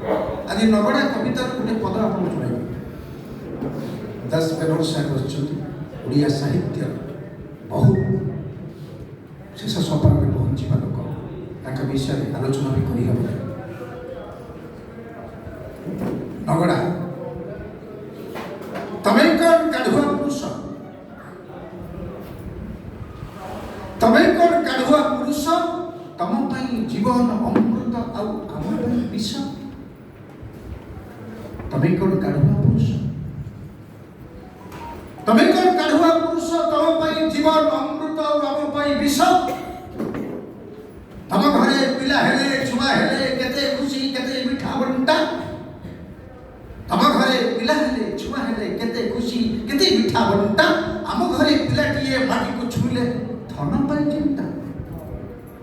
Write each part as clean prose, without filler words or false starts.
आज नगड़ा कवितार गोटे पद आप शुणाइबे। दास बेनर साहेब ओडिया साहित्य बहुत शेष सोपान में पहुँचवा लोक विषय आलोचना भी कर नगड़ा तमें कौन गाढ़ुआ पुरुष, तमें कौन गाढ़ुआ पुरुष, तम जीवन अमृत आम विष। तमें कौन गाढ़ुआ पुरुष, तमें कौन गाढ़ुआ पुरुष, तम जीवन अमृत आम विष। तम घरे पिला हेले छुआ हेले केते खुशी केते मिठा बंटा। तम घरे पिला हेले छुआ हेले केते खुशी केते मिठा बंटा। आम घरे पिलाटिए माटी को छुले धन पाई चिंता।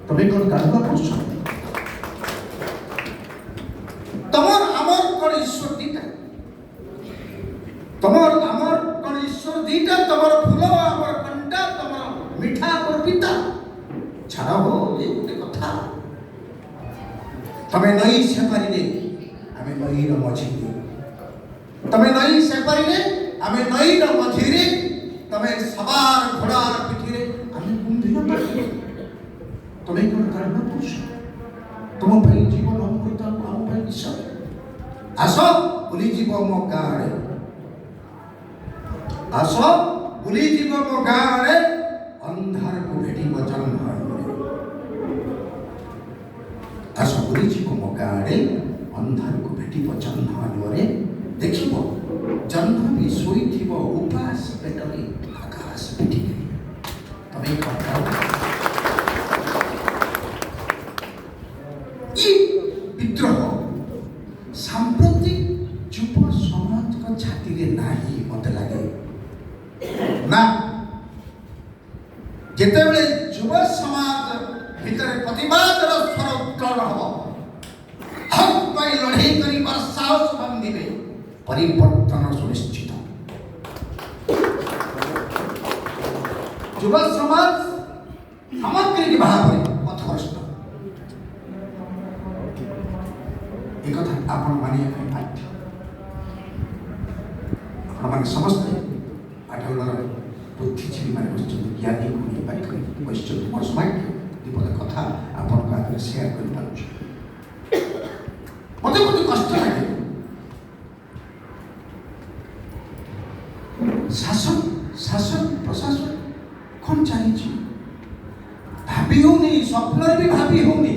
तमें कौन गाढ़ुआ पुरुष, तमर आमर कौन ईश्वर दीटा, तमर आमर कौन ईश्वर दीटा। तमर फूल आमर कंटा, तमर मिठा और पिता। छाड़ा हो ये गोटे कथा। तमें नई से पारिले आमे नई र मझिरे, तमें नई से पारिले आमे नई र मझिरे। तमें सवार घोड़ार पिठिरे आमे कुंभीर पारिले। तमें कौन गाढ़ुआ पुरुष, तुम भाई जीवन अमृत आम भाई विष। आस बुली जीव मो गाँव, आस बुली जीव मो गाँव अंधार को भेटी जन्म। आस बुली जीव मो गाँव अंधार को भेटी जन्म। देखिब जन्म भी शोई उपास पेटरे आकाश पिठी। तमें विद्रोह सांप्रतिक युव समाज को छाती रे नाही मत लगे ना। जिते बेले युव समाज भितर प्रतिवाद स्वर उत्कल हम हक पाई लड़ाई करी पर साहस बांधिबे परिवर्तन सुनिश्चित। युव समाज सामग्रिक भाव पथभ्रष्ट एक कथा आपण मानिया बाध्य। आपण समस्ते आठवलर बुद्धिजीवी मान ज्ञानी गुणी पाइक क्वेश्चन मोर समय दीपद कथा आपण आगे शेयर कर पाउछ। मते बहुत कष्ट लागे। शासन शासन प्रशासन कौन चाहिए भाभी होनी, स्वप्न भी भाभी होनी।